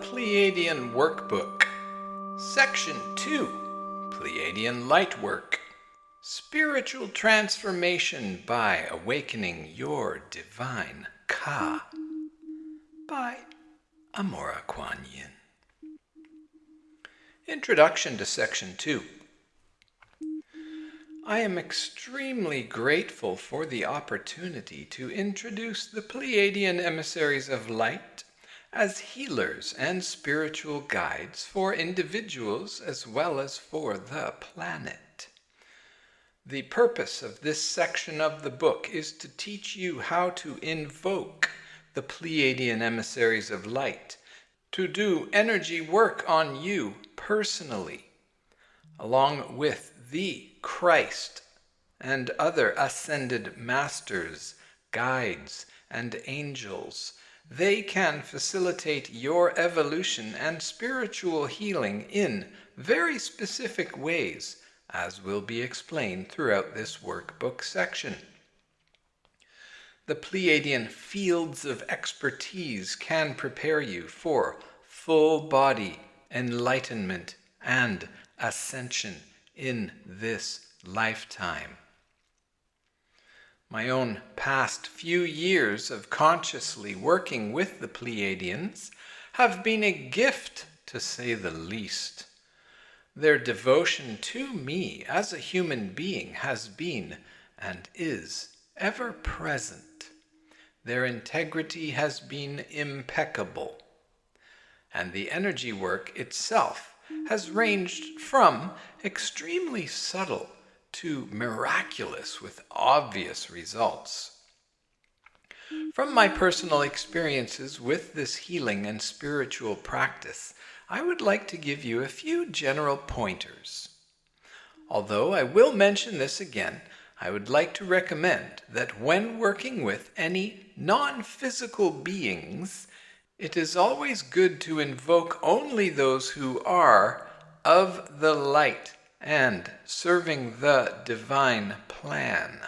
Pleiadian Workbook, Section 2, Pleiadian Lightwork, Spiritual Transformation by Awakening Your Divine Ka, by Amorah. Introduction to Section 2. I am extremely grateful for the opportunity to introduce the Pleiadian emissaries of light as healers and spiritual guides for individuals as well as for the planet. The purpose of this section of the book is to teach you how to invoke the Pleiadian emissaries of light to do energy work on you personally, along with the Christ and other ascended masters, guides, and angels. They can facilitate your evolution and spiritual healing in very specific ways, as will be explained throughout this workbook section. The Pleiadian fields of expertise can prepare you for full body enlightenment and ascension in this lifetime. My own past few years of consciously working with the Pleiadians have been a gift, to say the least. Their devotion to me as a human being has been and is ever present. Their integrity has been impeccable, and the energy work itself has ranged from extremely subtle to miraculous with obvious results. From my personal experiences with this healing and spiritual practice, I would like to give you a few general pointers. Although I will mention this again, I would like to recommend that when working with any non-physical beings, it is always good to invoke only those who are of the light and serving the divine plan.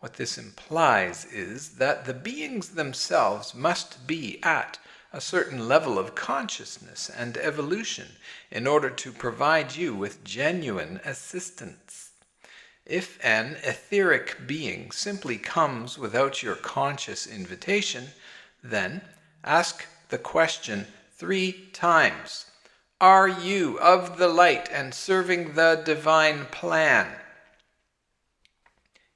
What this implies is that the beings themselves must be at a certain level of consciousness and evolution in order to provide you with genuine assistance. If an etheric being simply comes without your conscious invitation, then ask the question 3 times. Are you of the light and serving the divine plan?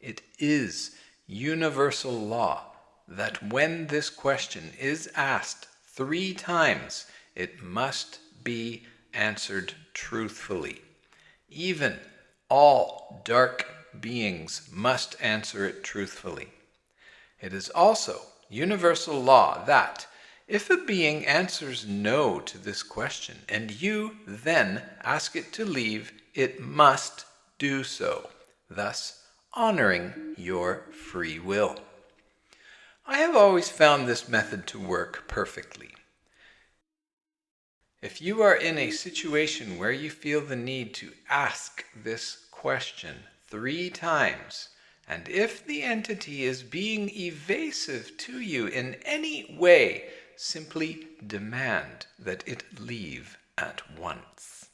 It is universal law that when this question is asked 3 times, it must be answered truthfully. Even all dark beings must answer it truthfully. It is also universal law that if a being answers no to this question and you then ask it to leave, it must do so, thus honoring your free will. I have always found this method to work perfectly. If you are in a situation where you feel the need to ask this question 3 times, and if the entity is being evasive to you in any way, simply demand that it leave at once.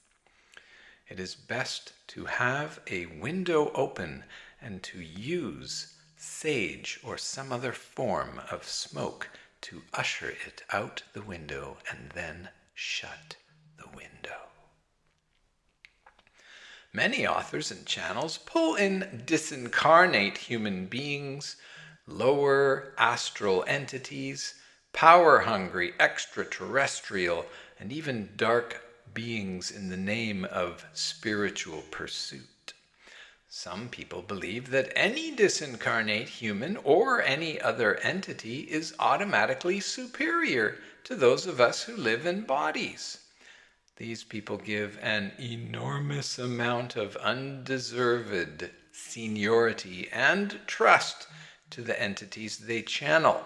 It is best to have a window open and to use sage or some other form of smoke to usher it out the window and then shut the window. Many authors and channels pull in disincarnate human beings, lower astral entities, power-hungry extraterrestrial, and even dark beings in the name of spiritual pursuit. Some people believe that any disincarnate human or any other entity is automatically superior to those of us who live in bodies. These people give an enormous amount of undeserved seniority and trust to the entities they channel.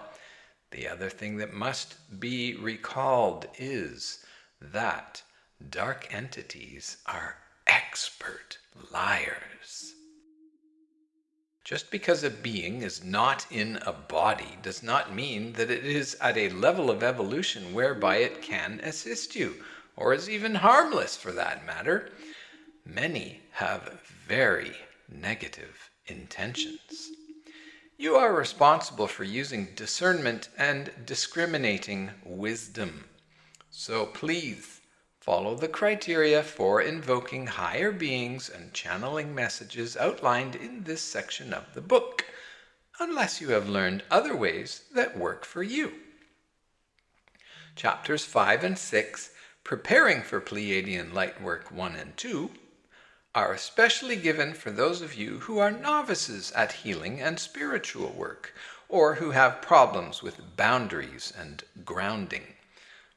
The other thing that must be recalled is that dark entities are expert liars. Just because a being is not in a body does not mean that it is at a level of evolution whereby it can assist you, or is even harmless for that matter. Many have very negative intentions. You are responsible for using discernment and discriminating wisdom. So please, follow the criteria for invoking higher beings and channeling messages outlined in this section of the book, unless you have learned other ways that work for you. Chapters 5 and 6, Preparing for Pleiadian Lightwork 1 and 2, are especially given for those of you who are novices at healing and spiritual work, or who have problems with boundaries and grounding.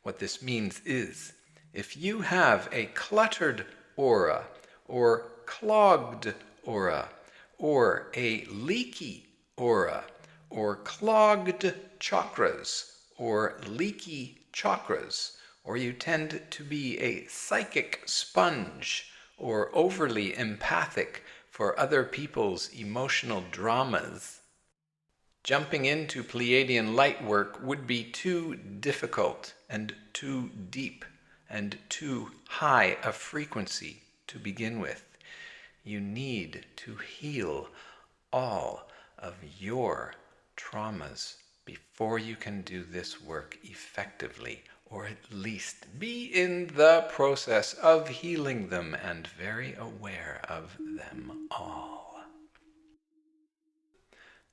What this means is, if you have a cluttered aura, or clogged aura, or a leaky aura, or clogged chakras, or leaky chakras, or you tend to be a psychic sponge, or overly empathic for other people's emotional dramas, jumping into Pleiadian Lightwork would be too difficult and too deep and too high a frequency to begin with. You need to heal all of your traumas before you can do this work effectively, or at least be in the process of healing them and very aware of them all.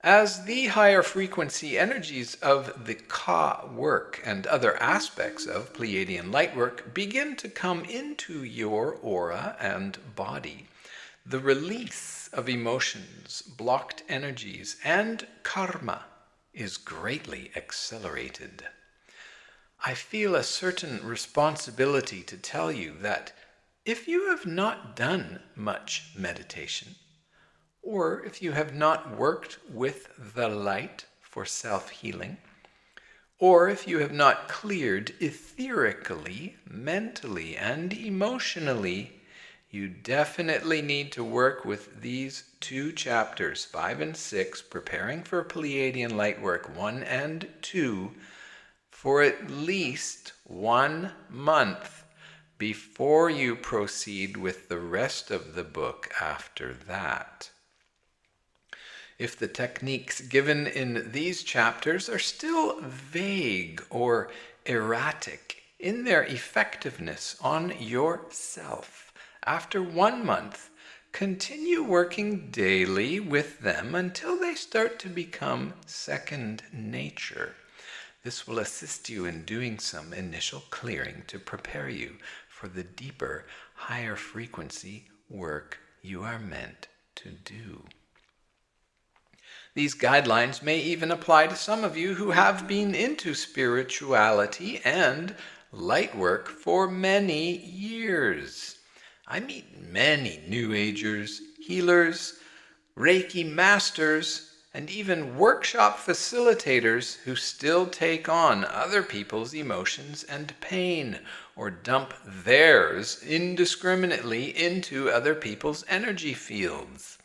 As the higher frequency energies of the Ka work and other aspects of Pleiadian Lightwork begin to come into your aura and body, the release of emotions, blocked energies, and karma is greatly accelerated. I feel a certain responsibility to tell you that if you have not done much meditation, or if you have not worked with the light for self-healing, or if you have not cleared etherically, mentally, and emotionally, you definitely need to work with these two chapters, 5 and 6, Preparing for Pleiadian Lightwork 1 and 2, for at least 1 month before you proceed with the rest of the book after that. If the techniques given in these chapters are still vague or erratic in their effectiveness on yourself, after 1 month, continue working daily with them until they start to become second nature. This will assist you in doing some initial clearing to prepare you for the deeper, higher frequency work you are meant to do. These guidelines may even apply to some of you who have been into spirituality and light work for many years. I meet many New Agers, healers, Reiki masters, and even workshop facilitators who still take on other people's emotions and pain, or dump theirs indiscriminately into other people's energy fields.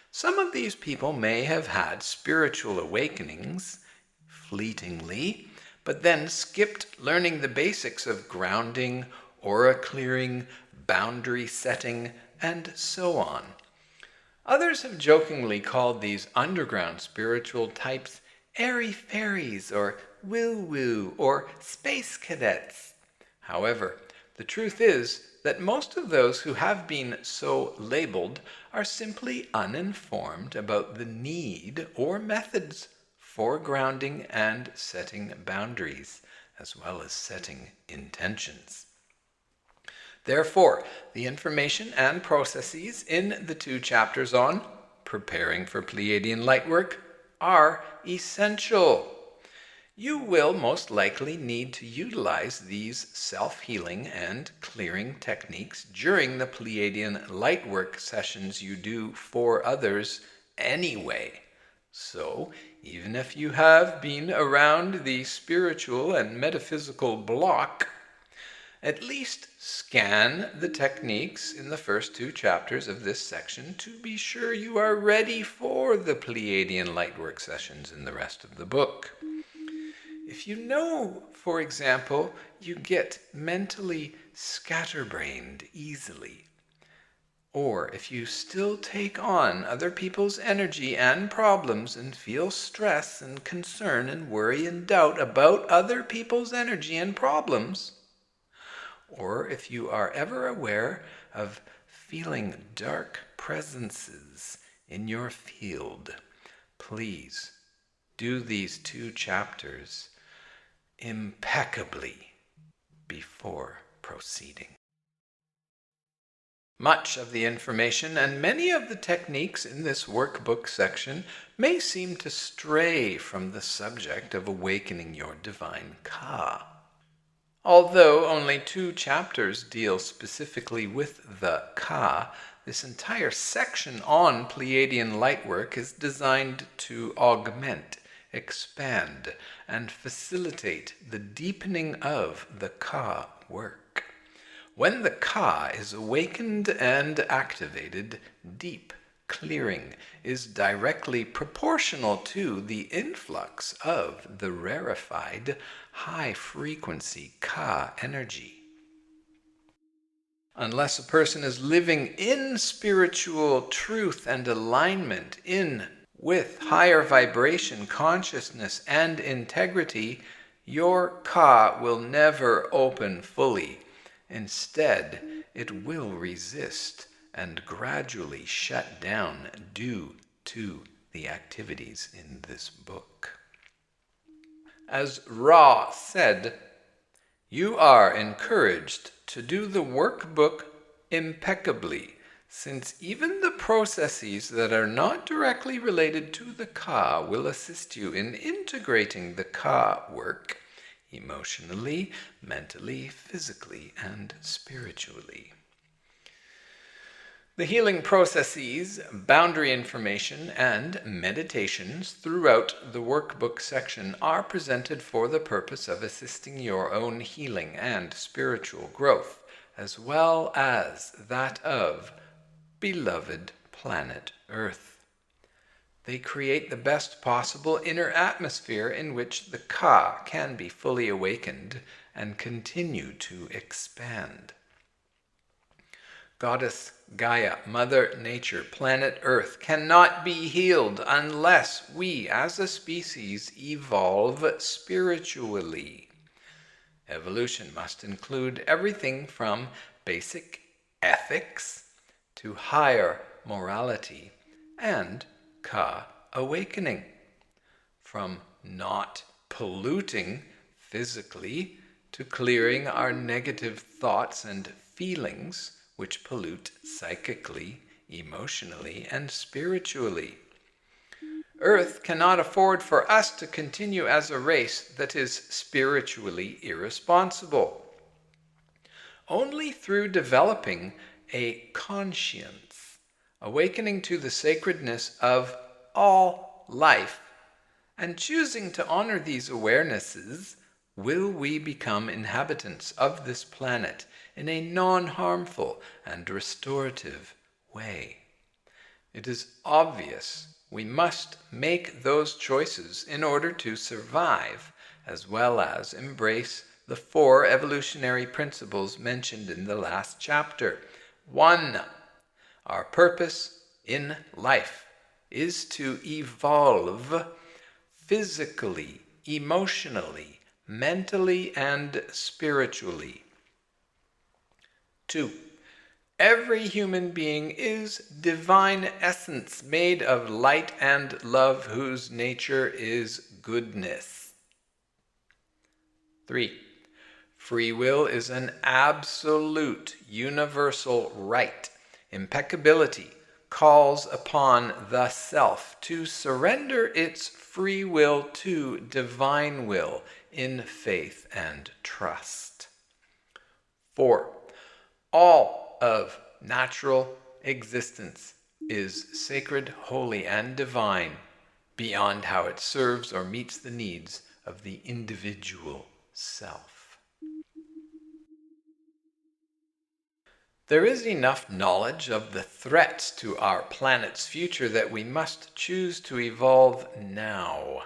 Some of these people may have had spiritual awakenings, fleetingly, but then skipped learning the basics of grounding, aura clearing, boundary setting, and so on. Others have jokingly called these underground spiritual types airy fairies, or woo-woo, or space cadets. However, the truth is that most of those who have been so labeled are simply uninformed about the need or methods for grounding and setting boundaries, as well as setting intentions. Therefore, the information and processes in the 2 chapters on Preparing for Pleiadian Lightwork are essential. You will most likely need to utilize these self-healing and clearing techniques during the Pleiadian Lightwork sessions you do for others anyway. So, even if you have been around the spiritual and metaphysical block, At least scan the techniques in the first 2 chapters of this section to be sure you are ready for the Pleiadian Lightwork sessions in the rest of the book. If you know, for example, you get mentally scatterbrained easily, or if you still take on other people's energy and problems and feel stress and concern and worry and doubt about other people's energy and problems, or if you are ever aware of feeling dark presences in your field, please do these 2 chapters impeccably before proceeding. Much of the information and many of the techniques in this workbook section may seem to stray from the subject of awakening your divine Ka. Although only 2 chapters deal specifically with the Ka, this entire section on Pleiadian Lightwork is designed to augment, expand, and facilitate the deepening of the Ka work. When the Ka is awakened and activated, deep clearing is directly proportional to the influx of the rarefied, high-frequency Ka energy. Unless a person is living in spiritual truth and alignment with higher vibration, consciousness, and integrity, your Ka will never open fully. Instead, it will resist and gradually shut down due to the activities in this book. As Ra said, you are encouraged to do the workbook impeccably, since even the processes that are not directly related to the Ka will assist you in integrating the Ka work emotionally, mentally, physically, and spiritually. The healing processes, boundary information, and meditations throughout the workbook section are presented for the purpose of assisting your own healing and spiritual growth, as well as that of beloved planet Earth. They create the best possible inner atmosphere in which the Ka can be fully awakened and continue to expand. Goddess Gaia, Mother Nature, planet Earth cannot be healed unless we as a species evolve spiritually. Evolution must include everything from basic ethics to higher morality and Ka awakening, from not polluting physically to clearing our negative thoughts and feelings which pollute psychically, emotionally, and spiritually. Earth cannot afford for us to continue as a race that is spiritually irresponsible. Only through developing a conscience, awakening to the sacredness of all life, and choosing to honor these awarenesses, will we become inhabitants of this planet in a non-harmful and restorative way. It is obvious we must make those choices in order to survive, as well as embrace the 4 evolutionary principles mentioned in the last chapter. 1. Our purpose in life is to evolve physically, emotionally, mentally, and spiritually. 2. Every human being is divine essence made of light and love, whose nature is goodness. 3. Free will is an absolute universal right. Impeccability calls upon the self to surrender its free will to divine will in faith and trust. 4. All of natural existence is sacred, holy, and divine, beyond how it serves or meets the needs of the individual self. There is enough knowledge of the threats to our planet's future that we must choose to evolve now.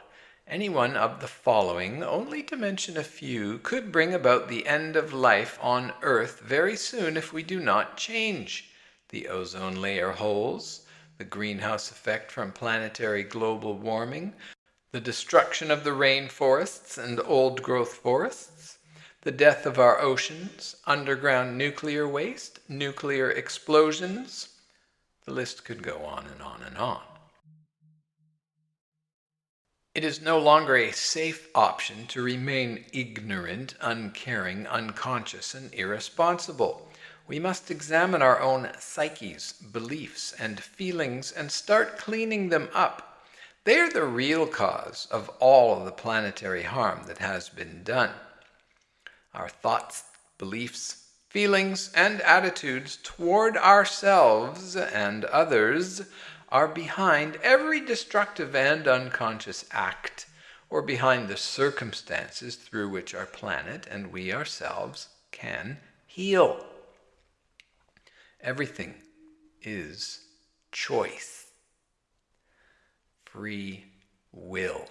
Any one of the following, only to mention a few, could bring about the end of life on Earth very soon if we do not change. The ozone layer holes, the greenhouse effect from planetary global warming, the destruction of the rainforests and old-growth forests, the death of our oceans, underground nuclear waste, nuclear explosions. The list could go on and on and on. It is no longer a safe option to remain ignorant, uncaring, unconscious, and irresponsible. We must examine our own psyches, beliefs, and feelings and start cleaning them up. They are the real cause of all of the planetary harm that has been done. Our thoughts, beliefs, feelings, and attitudes toward ourselves and others are behind every destructive and unconscious act, or behind the circumstances through which our planet and we ourselves can heal. Everything is choice, free will.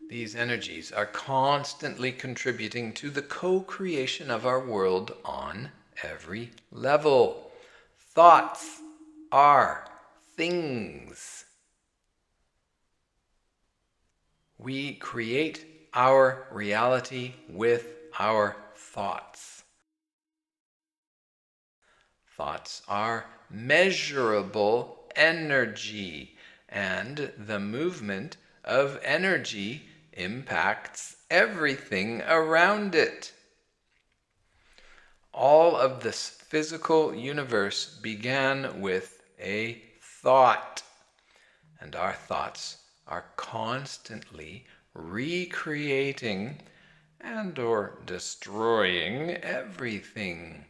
These energies are constantly contributing to the co-creation of our world on every level. Thoughts are things. We create our reality with our thoughts. Thoughts are measurable energy, and the movement of energy impacts everything around it. All of this physical universe began with a thought, and our thoughts are constantly recreating and or destroying everything.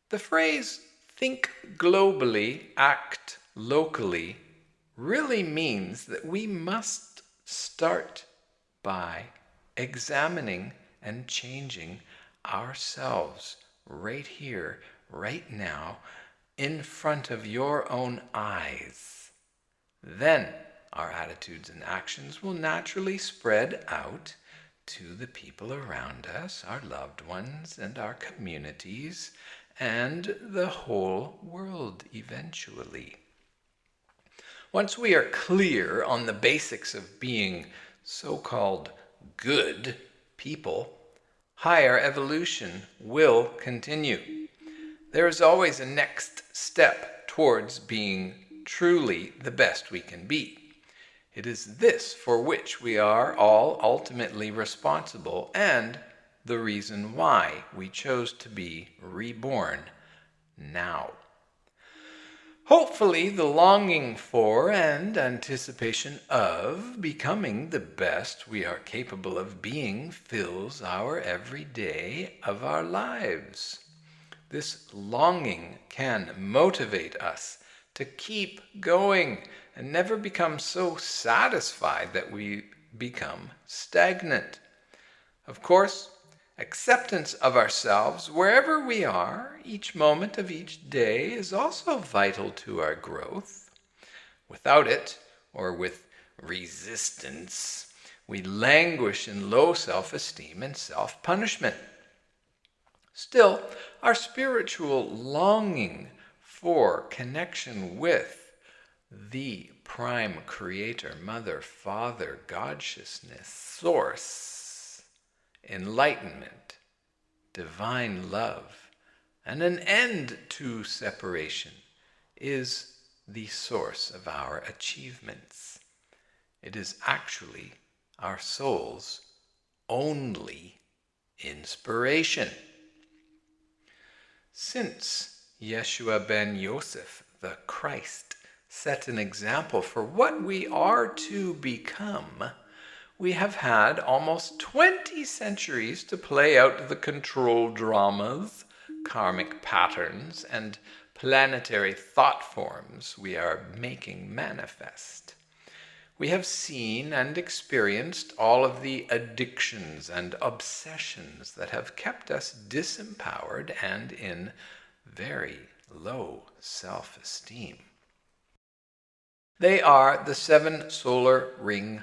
The phrase "think globally, act locally" really means that we must start by examining and changing ourselves right here, right now, in front of your own eyes. Then our attitudes and actions will naturally spread out to the people around us, our loved ones and our communities, and the whole world eventually. Once we are clear on the basics of being so-called good people, higher evolution will continue. There is always a next step towards being truly the best we can be. It is this for which we are all ultimately responsible, and the reason why we chose to be reborn now. Hopefully, the longing for and anticipation of becoming the best we are capable of being fills our every day of our lives. This longing can motivate us to keep going and never become so satisfied that we become stagnant. Of course, acceptance of ourselves wherever we are, each moment of each day, is also vital to our growth. Without it, or with resistance, we languish in low self-esteem and self-punishment. Still, our spiritual longing for connection with the prime creator, mother, father, God-sciousness, source, enlightenment, divine love, and an end to separation is the source of our achievements. It is actually our soul's only inspiration. Since Yeshua ben Yosef, the Christ, set an example for what we are to become, we have had almost 20 centuries to play out the control dramas, karmic patterns, and planetary thought forms we are making manifest. We have seen and experienced all of the addictions and obsessions that have kept us disempowered and in very low self-esteem. They are the 7 solar ring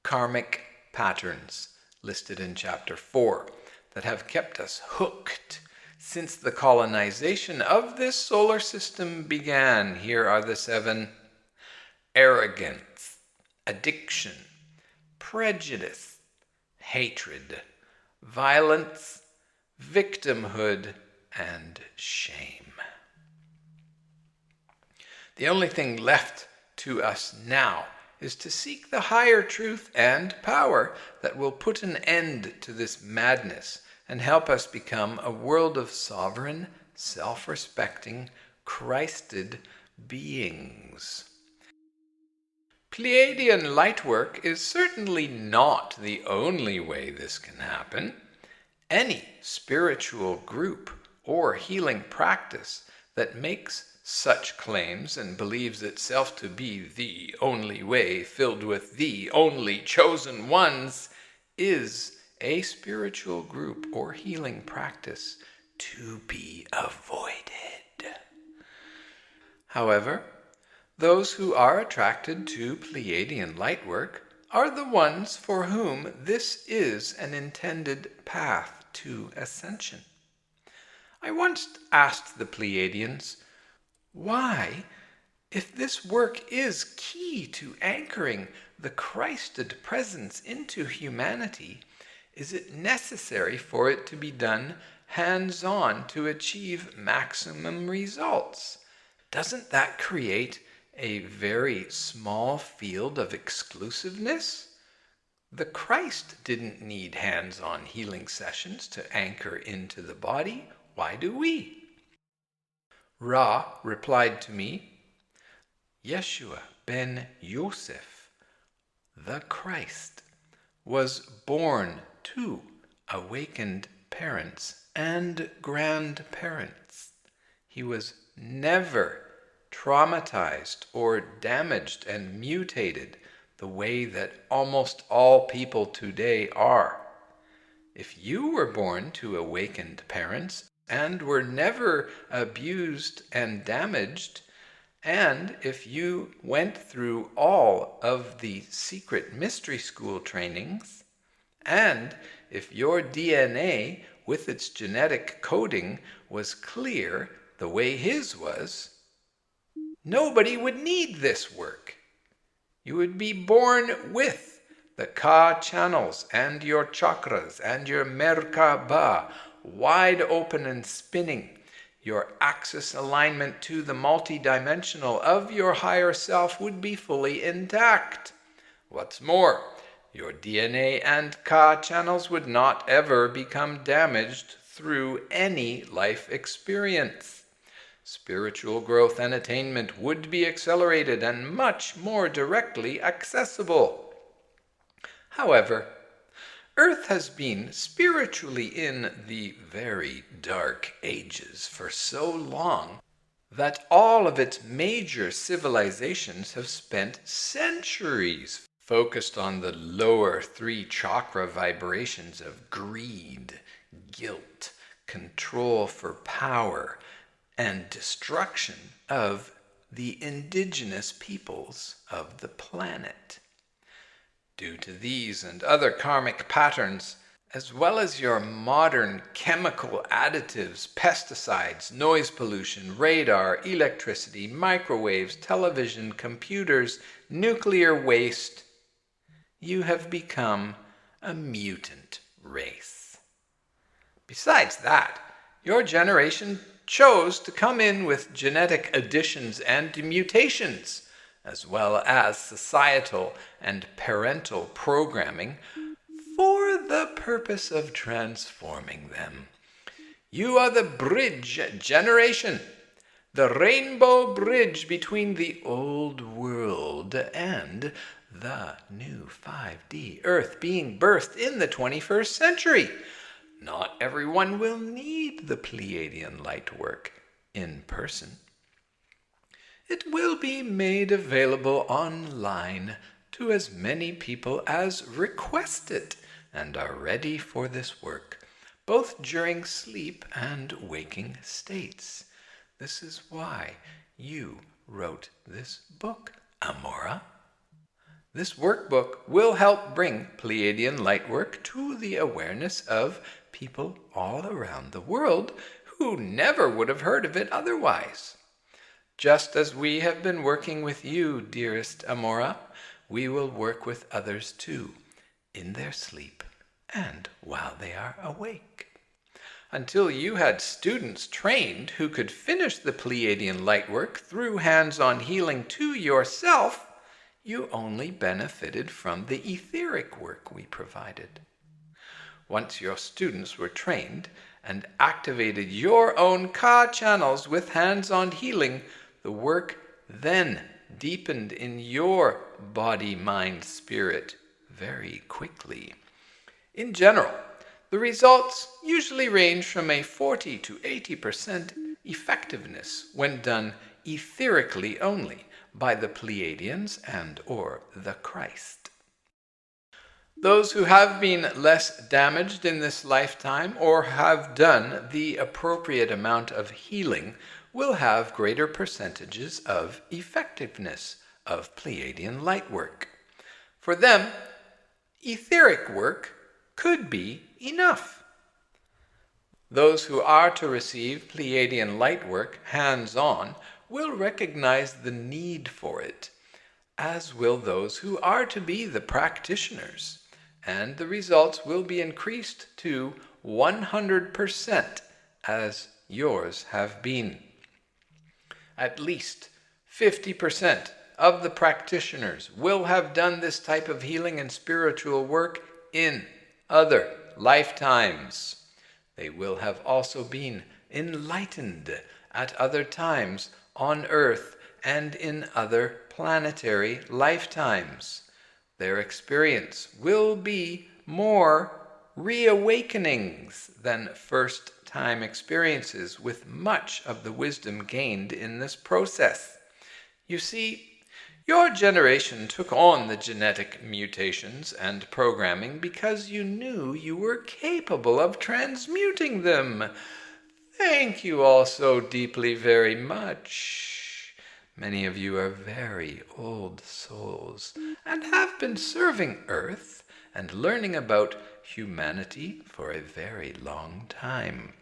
karmic patterns listed in Chapter 4 that have kept us hooked since the colonization of this solar system began. Here are the 7: arrogance, addiction, prejudice, hatred, violence, victimhood, and shame. The only thing left to us now is to seek the higher truth and power that will put an end to this madness and help us become a world of sovereign, self-respecting, Christed beings. Pleiadian Lightwork is certainly not the only way this can happen. Any spiritual group or healing practice that makes such claims and believes itself to be the only way filled with the only chosen ones is a spiritual group or healing practice to be avoided. However, those who are attracted to Pleiadian Lightwork are the ones for whom this is an intended path to ascension. I once asked the Pleiadians, why, if this work is key to anchoring the Christed presence into humanity, is it necessary for it to be done hands-on to achieve maximum results? Doesn't that create a very small field of exclusiveness? The Christ didn't need hands-on healing sessions to anchor into the body. Why do we? Ra replied to me, Yeshua ben Yosef, the Christ, was born to awakened parents and grandparents. He was never traumatized or damaged and mutated the way that almost all people today are. If you were born to awakened parents and were never abused and damaged, and if you went through all of the secret mystery school trainings, and if your DNA with its genetic coding was clear the way his was, nobody would need this work. You would be born with the Ka channels and your chakras and your Merkaba wide open and spinning, your axis alignment to the multidimensional of your higher self would be fully intact. What's more, your DNA and Ka channels would not ever become damaged through any life experience. Spiritual growth and attainment would be accelerated and much more directly accessible. However, Earth has been spiritually in the very dark ages for so long that all of its major civilizations have spent centuries focused on the lower 3 chakra vibrations of greed, guilt, control for power, and destruction of the indigenous peoples of the planet. Due to these and other karmic patterns, as well as your modern chemical additives, pesticides, noise pollution, radar, electricity, microwaves, television, computers, nuclear waste, you have become a mutant race. Besides that, your generation chose to come in with genetic additions and mutations, as well as societal and parental programming, for the purpose of transforming them. You are the bridge generation, the rainbow bridge between the old world and the new 5D Earth being birthed in the 21st century. Not everyone will need the Pleiadian Lightwork in person. It will be made available online to as many people as request it and are ready for this work, both during sleep and waking states. This is why you wrote this book, Amorah. This workbook will help bring Pleiadian Lightwork to the awareness of people all around the world who never would have heard of it otherwise. Just as we have been working with you, dearest Amorah, we will work with others too, in their sleep and while they are awake. Until you had students trained who could finish the Pleiadian Lightwork through hands-on healing to yourself, you only benefited from the etheric work we provided. Once your students were trained and activated your own Ka channels with hands-on healing, the work then deepened in your body, mind, spirit very quickly. In general, the results usually range from a 40 to 80% effectiveness when done etherically only by the Pleiadians and or the Christ. Those who have been less damaged in this lifetime or have done the appropriate amount of healing will have greater percentages of effectiveness of Pleiadian Lightwork. For them, etheric work could be enough. Those who are to receive Pleiadian Lightwork hands-on will recognize the need for it, as will those who are to be the practitioners, and the results will be increased to 100% as yours have been. At least 50% of the practitioners will have done this type of healing and spiritual work in other lifetimes. They will have also been enlightened at other times on Earth and in other planetary lifetimes. Their experience will be more reawakenings than first-time experiences, with much of the wisdom gained in this process. You see, your generation took on the genetic mutations and programming because you knew you were capable of transmuting them. Thank you all so deeply very much. Many of you are very old souls and have been serving Earth and learning about humanity for a very long time.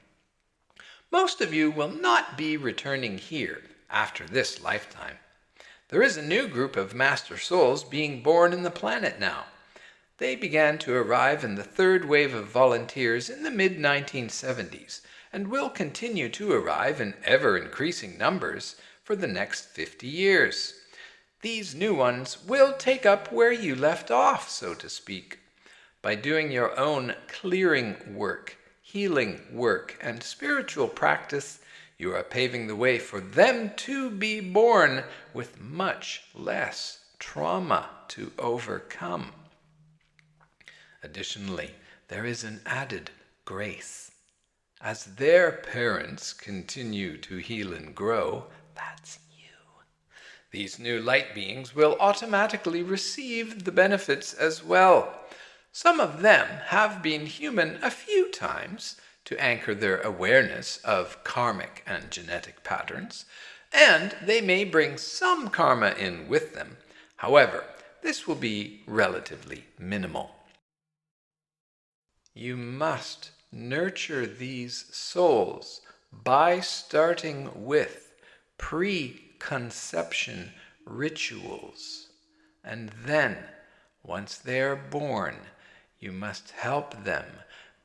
Most of you will not be returning here after this lifetime. There is a new group of Master Souls being born in the planet now. They began to arrive in the third wave of volunteers in the mid-1970s and will continue to arrive in ever-increasing numbers for the next 50 years. These new ones will take up where you left off, so to speak. By doing your own clearing work, healing work, and spiritual practice, you are paving the way for them to be born with much less trauma to overcome. Additionally, there is an added grace. As their parents continue to heal and grow, that's you. These new light beings will automatically receive the benefits as well. Some of them have been human a few times to anchor their awareness of karmic and genetic patterns, and they may bring some karma in with them. However, this will be relatively minimal. You must nurture these souls by starting with preconception rituals. And then, once they are born, you must help them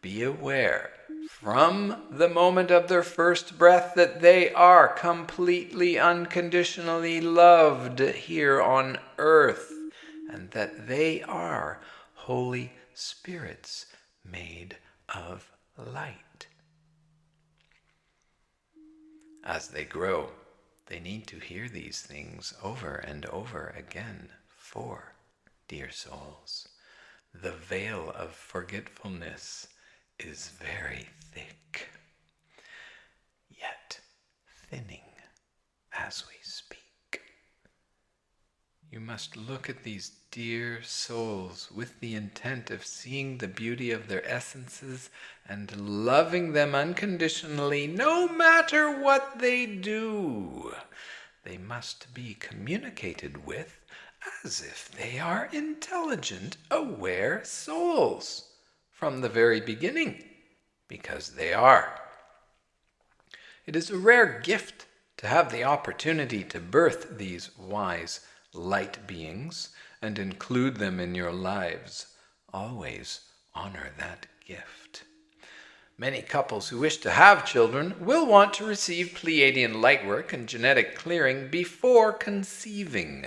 be aware from the moment of their first breath that they are completely unconditionally loved here on earth, and that they are holy spirits made of light. As they grow, they need to hear these things over and over again, for, dear souls, the veil of forgetfulness is very thick, yet thinning as we speak. You must look at these dear souls with the intent of seeing the beauty of their essences and loving them unconditionally, no matter what they do. They must be communicated with as if they are intelligent, aware souls from the very beginning, because they are. It is a rare gift to have the opportunity to birth these wise light beings and include them in your lives. Always honor that gift. Many couples who wish to have children will want to receive Pleiadian Lightwork and genetic clearing before conceiving.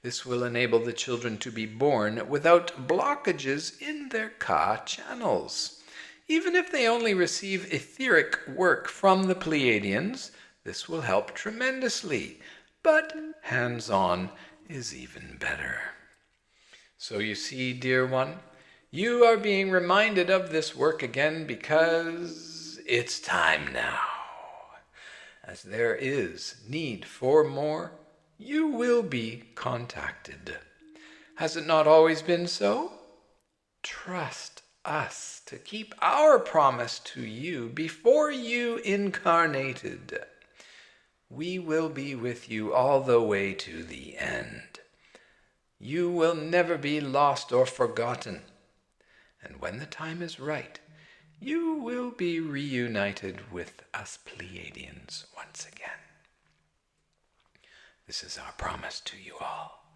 This will enable the children to be born without blockages in their Ka channels. Even if they only receive etheric work from the Pleiadians, this will help tremendously, but hands-on is even better. So you see, dear one, you are being reminded of this work again because it's time now. As there is need for more, you will be contacted. Has it not always been so? Trust us to keep our promise to you before you incarnated. We will be with you all the way to the end. You will never be lost or forgotten. And when the time is right, you will be reunited with us Pleiadians once again. This is our promise to you all.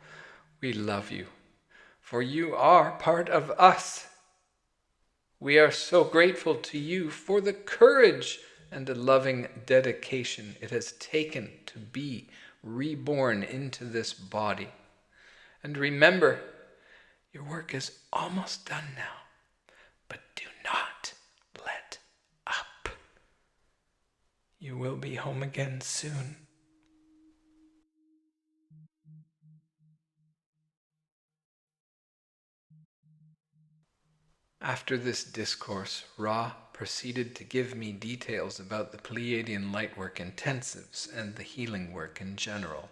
We love you, for you are part of us. We are so grateful to you for the courage and the loving dedication it has taken to be reborn into this body. And remember, your work is almost done now, but do not let up. You will be home again soon. After this discourse, Ra proceeded to give me details about the Pleiadian Lightwork intensives and the healing work in general.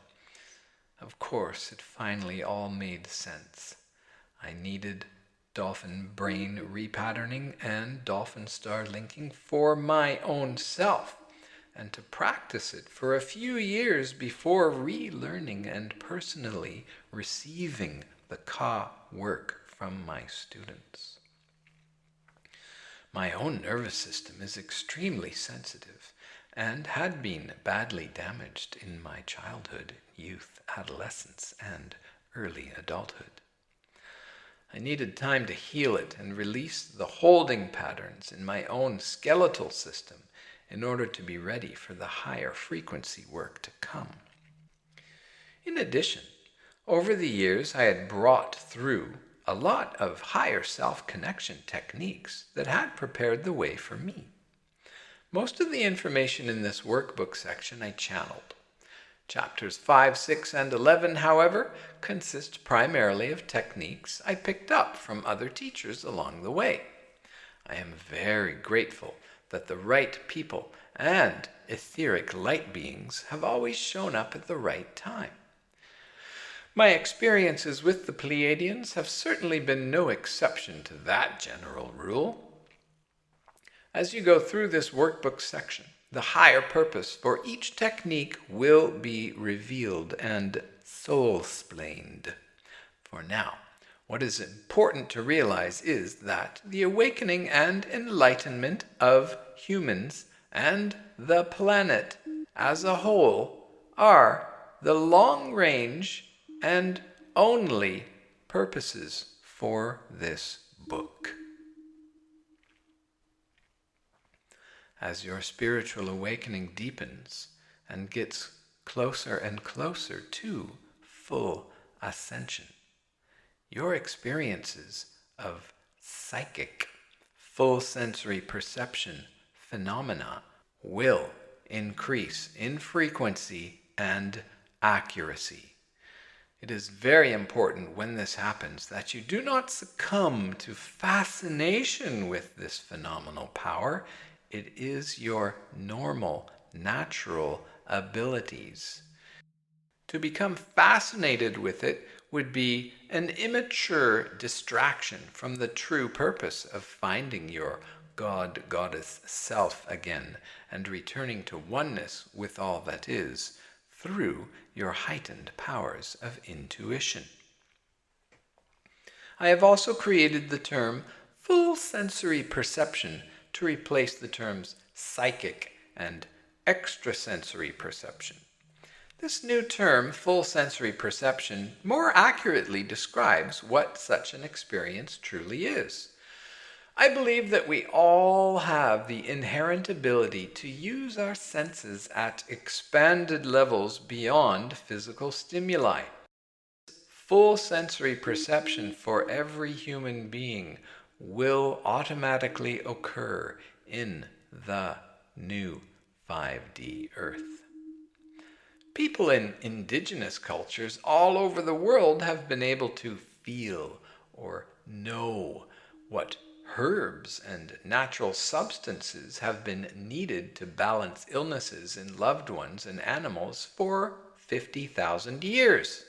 Of course, it finally all made sense. I needed dolphin brain repatterning and dolphin star linking for my own self, and to practice it for a few years before relearning and personally receiving the Ka work from my students. My own nervous system is extremely sensitive and had been badly damaged in my childhood, youth, adolescence, and early adulthood. I needed time to heal it and release the holding patterns in my own skeletal system in order to be ready for the higher frequency work to come. In addition, over the years I had brought through a lot of higher self-connection techniques that had prepared the way for me. Most of the information in this workbook section I channeled. Chapters 5, 6, and 11, however, consist primarily of techniques I picked up from other teachers along the way. I am very grateful that the right people and etheric light beings have always shown up at the right time. My experiences with the Pleiadians have certainly been no exception to that general rule. As you go through this workbook section, the higher purpose for each technique will be revealed and soul-splained. For now, what is important to realize is that the awakening and enlightenment of humans and the planet as a whole are the long-range and only purposes for this book. As your spiritual awakening deepens and gets closer and closer to full ascension, your experiences of psychic, full sensory perception phenomena will increase in frequency and accuracy. It is very important when this happens that you do not succumb to fascination with this phenomenal power. It is your normal, natural abilities To become fascinated with it would be an immature distraction from the true purpose of finding your God-Goddess self again and returning to oneness with all that is through your heightened powers of intuition. I have also created the term full sensory perception to replace the terms psychic and extrasensory perception. This new term, full sensory perception, more accurately describes what such an experience truly is. I believe that we all have the inherent ability to use our senses at expanded levels beyond physical stimuli. Full sensory perception for every human being will automatically occur in the new 5D Earth. People in indigenous cultures all over the world have been able to feel or know what herbs and natural substances have been needed to balance illnesses in loved ones and animals for 50,000 years.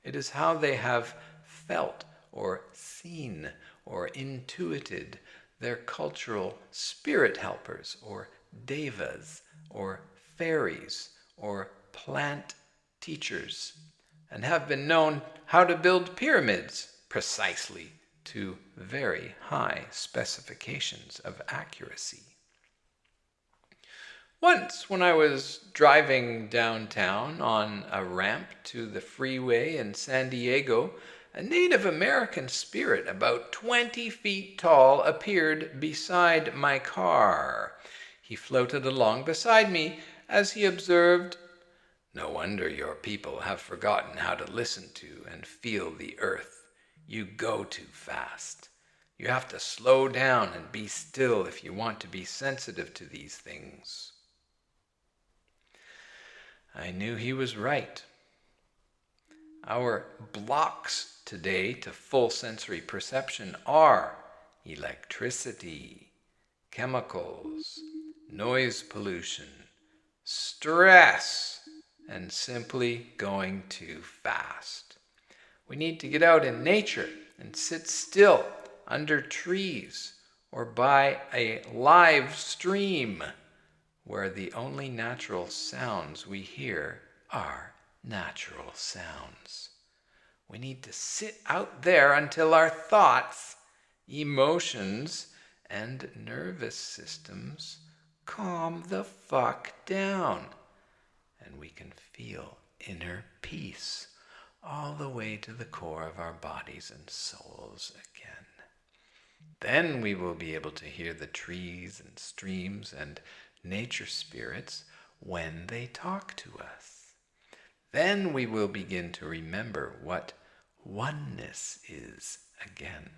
It is how they have felt or seen or intuited their cultural spirit helpers or devas or fairies or plant teachers, and have been known how to build pyramids precisely to very high specifications of accuracy. Once, when I was driving downtown on a ramp to the freeway in San Diego, a Native American spirit about 20 feet tall appeared beside my car. He floated along beside me as he observed, "No wonder your people have forgotten how to listen to and feel the earth. You go too fast. You have to slow down and be still if you want to be sensitive to these things." I knew he was right. Our blocks today to full sensory perception are electricity, chemicals, noise pollution, stress, and simply going too fast. We need to get out in nature and sit still under trees or by a live stream where the only natural sounds we hear are natural sounds. We need to sit out there until our thoughts, emotions, and nervous systems calm the fuck down, and we can feel inner peace all the way to the core of our bodies and souls again. Then we will be able to hear the trees and streams and nature spirits when they talk to us. Then we will begin to remember what oneness is again.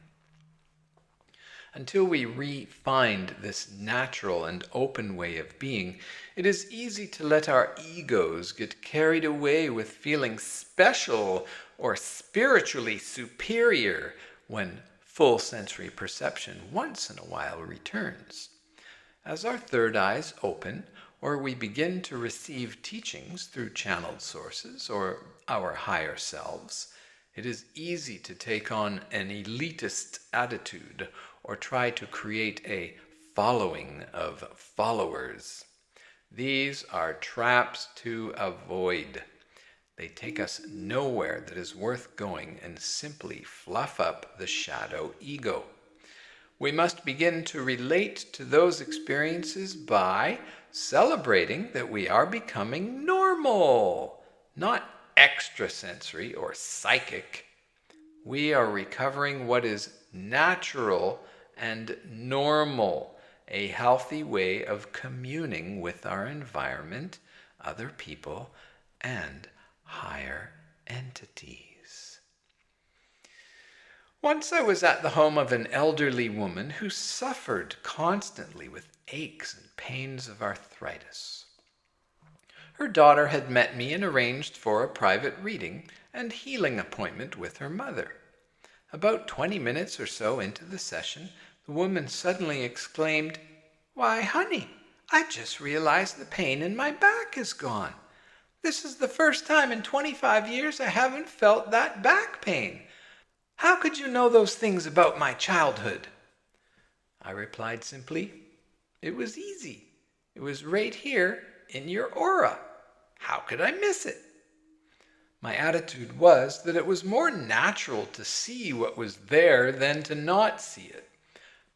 Until we re-find this natural and open way of being, it is easy to let our egos get carried away with feeling special or spiritually superior when full sensory perception once in a while returns. As our third eyes open, or we begin to receive teachings through channeled sources or our higher selves, it is easy to take on an elitist attitude or try to create a following of followers. These are traps to avoid. They take us nowhere that is worth going and simply fluff up the shadow ego. We must begin to relate to those experiences by celebrating that we are becoming normal, not extrasensory or psychic. We are recovering what is natural and normal, a healthy way of communing with our environment, other people, and higher entities. Once I was at the home of an elderly woman who suffered constantly with aches and pains of arthritis. Her daughter had met me and arranged for a private reading and healing appointment with her mother. About 20 minutes or so into the session, the woman suddenly exclaimed, "Why, honey, I just realized the pain in my back is gone. This is the first time in 25 years I haven't felt that back pain. How could you know those things about my childhood?" I replied simply, "It was easy. It was right here in your aura. How could I miss it?" My attitude was that it was more natural to see what was there than to not see it.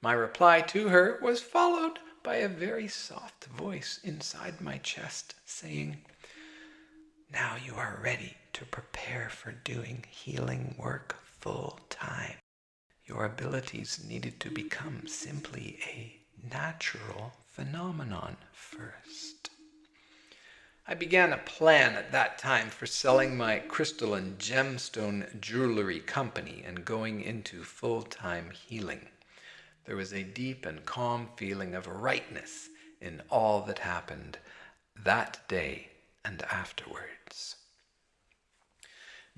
My reply to her was followed by a very soft voice inside my chest saying, "Now you are ready to prepare for doing healing work full time. Your abilities needed to become simply a natural phenomenon first." I began a plan at that time for selling my crystal and gemstone jewelry company and going into full-time healing. There was a deep and calm feeling of rightness in all that happened that day and afterwards.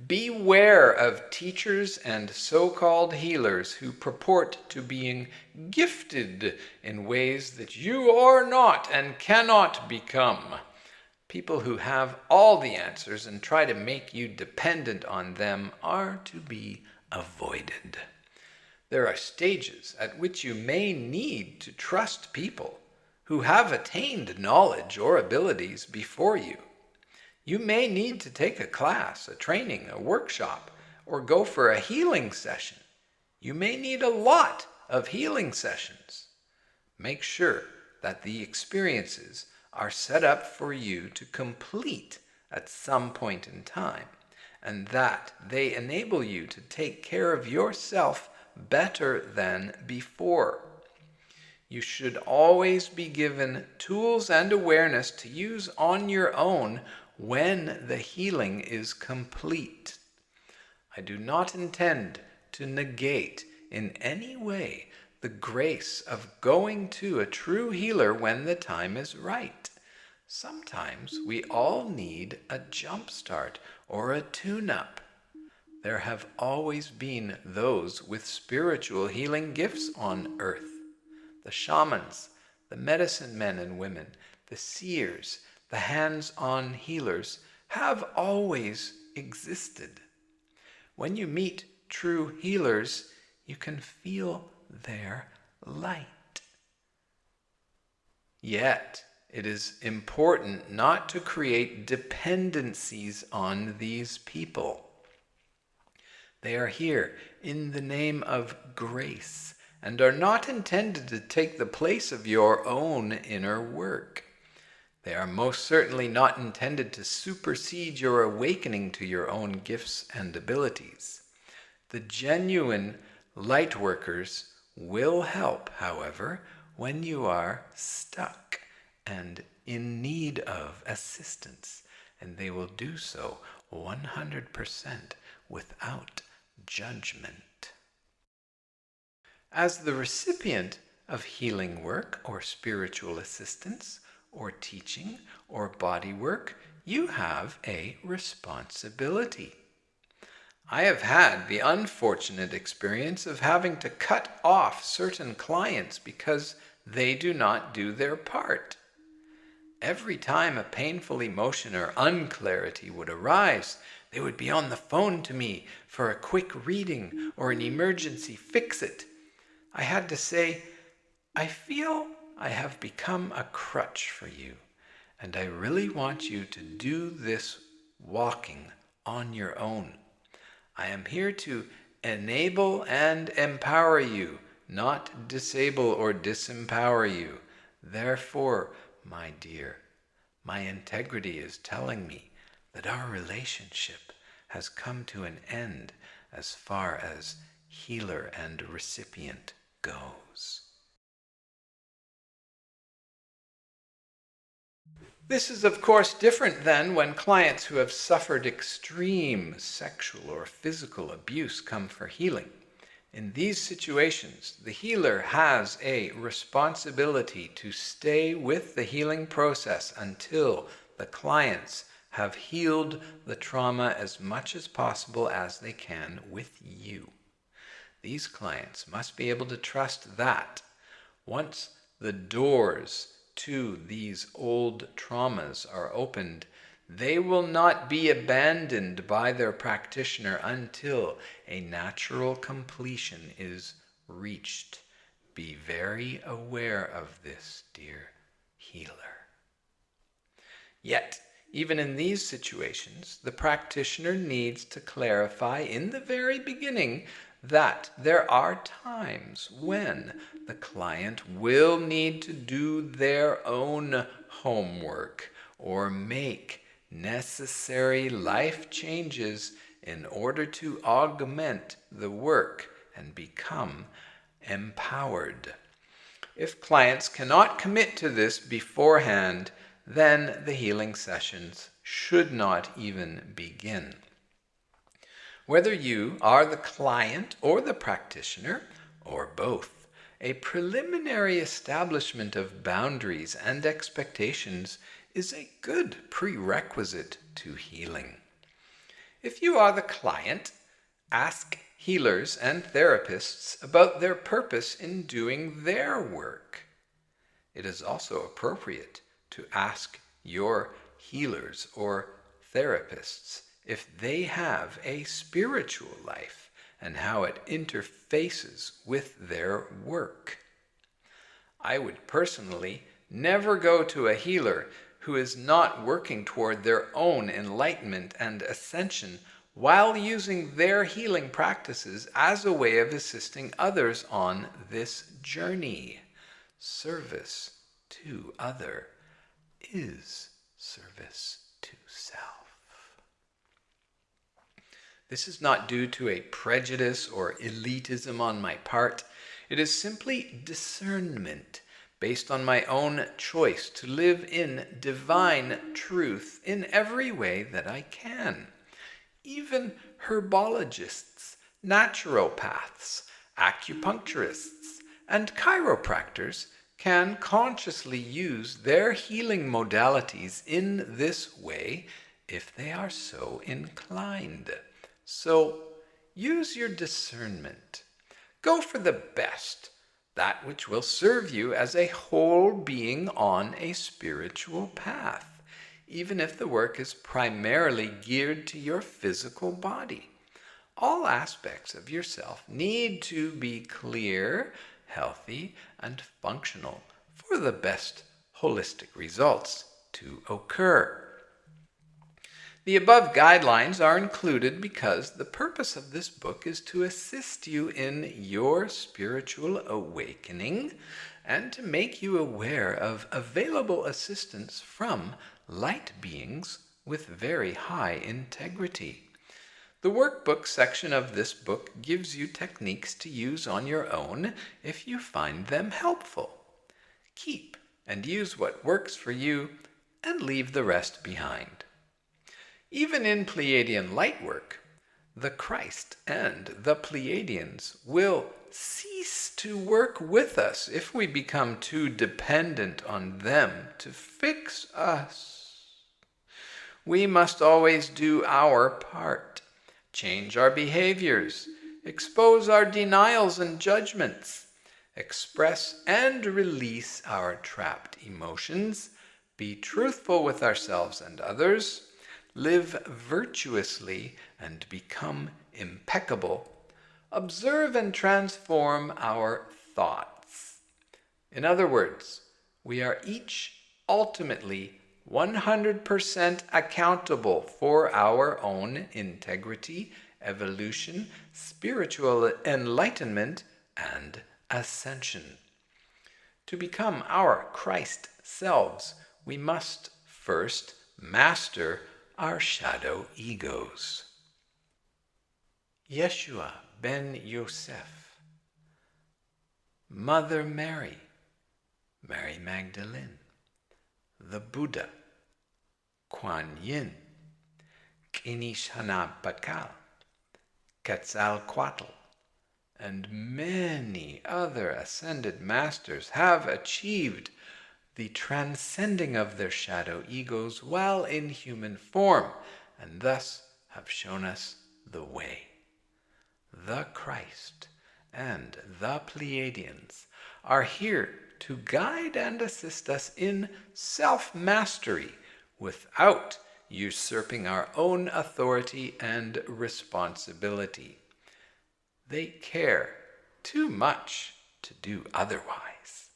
Beware of teachers and so-called healers who purport to being gifted in ways that you are not and cannot become. People who have all the answers and try to make you dependent on them are to be avoided. There are stages at which you may need to trust people who have attained knowledge or abilities before you. You may need to take a class, a training, a workshop, or go for a healing session. You may need a lot of healing sessions. Make sure that the experiences are set up for you to complete at some point in time, and that they enable you to take care of yourself better than before. You should always be given tools and awareness to use on your own when the healing is complete. I do not intend to negate in any way the grace of going to a true healer when the time is right. Sometimes we all need a jump start or a tune-up. There have always been those with spiritual healing gifts on earth. The shamans, the medicine men and women, the seers, the hands-on healers have always existed. When you meet true healers, you can feel their light. Yet, it is important not to create dependencies on these people. They are here in the name of grace and are not intended to take the place of your own inner work. They are most certainly not intended to supersede your awakening to your own gifts and abilities. The genuine light workers will help, however, when you are stuck and in need of assistance, and they will do so 100% without judgment. As the recipient of healing work or spiritual assistance or teaching or body work, you have a responsibility. I have had the unfortunate experience of having to cut off certain clients because they do not do their part. Every time a painful emotion or unclarity would arise, they would be on the phone to me for a quick reading or an emergency fix-it. I had to say, "I feel I have become a crutch for you, and I really want you to do this walking on your own. I am here to enable and empower you, not disable or disempower you. Therefore, my dear, my integrity is telling me that our relationship has come to an end as far as healer and recipient goes." This is, of course, different than when clients who have suffered extreme sexual or physical abuse come for healing. In these situations, the healer has a responsibility to stay with the healing process until the clients have healed the trauma as much as possible as they can with you. These clients must be able to trust that once the doors to these old traumas are opened, They will not be abandoned by their practitioner until a natural completion is reached. Be very aware of this, dear healer. Yet, even in these situations, the practitioner needs to clarify in the very beginning that there are times when the client will need to do their own homework or make necessary life changes in order to augment the work and become empowered. If clients cannot commit to this beforehand, then the healing sessions should not even begin. Whether you are the client or the practitioner, or both, a preliminary establishment of boundaries and expectations is a good prerequisite to healing. If you are the client, ask healers and therapists about their purpose in doing their work. It is also appropriate to ask your healers or therapists if they have a spiritual life and how it interfaces with their work. I would personally never go to a healer who is not working toward their own enlightenment and ascension while using their healing practices as a way of assisting others on this journey. Service to other is service to self. This is not due to a prejudice or elitism on my part. It is simply discernment based on my own choice to live in divine truth in every way that I can. Even herbologists, naturopaths, acupuncturists, and chiropractors can consciously use their healing modalities in this way if they are so inclined. So use your discernment. Go for the best, that which will serve you as a whole being on a spiritual path, even if the work is primarily geared to your physical body. All aspects of yourself need to be clear, healthy, and functional for the best holistic results to occur. The above guidelines are included because the purpose of this book is to assist you in your spiritual awakening and to make you aware of available assistance from light beings with very high integrity. The workbook section of this book gives you techniques to use on your own if you find them helpful. Keep and use what works for you and leave the rest behind. Even in Pleiadian Lightwork, the Christ and the Pleiadians will cease to work with us if we become too dependent on them to fix us. We must always do our part, change our behaviors, expose our denials and judgments, express and release our trapped emotions, be truthful with ourselves and others, live virtuously and become impeccable, observe and transform our thoughts. In other words, we are each ultimately 100% accountable for our own integrity, evolution, spiritual enlightenment, and ascension. To become our Christ selves, we must first master our shadow egos. Yeshua ben Yosef, Mother Mary, Mary Magdalene, the Buddha, Kuan Yin, Kinish Hunab Bakal, Quetzalcoatl, and many other ascended masters have achieved the transcending of their shadow egos while in human form, and thus have shown us the way. The Christ and the Pleiadians are here to guide and assist us in self-mastery without usurping our own authority and responsibility. They care too much to do otherwise.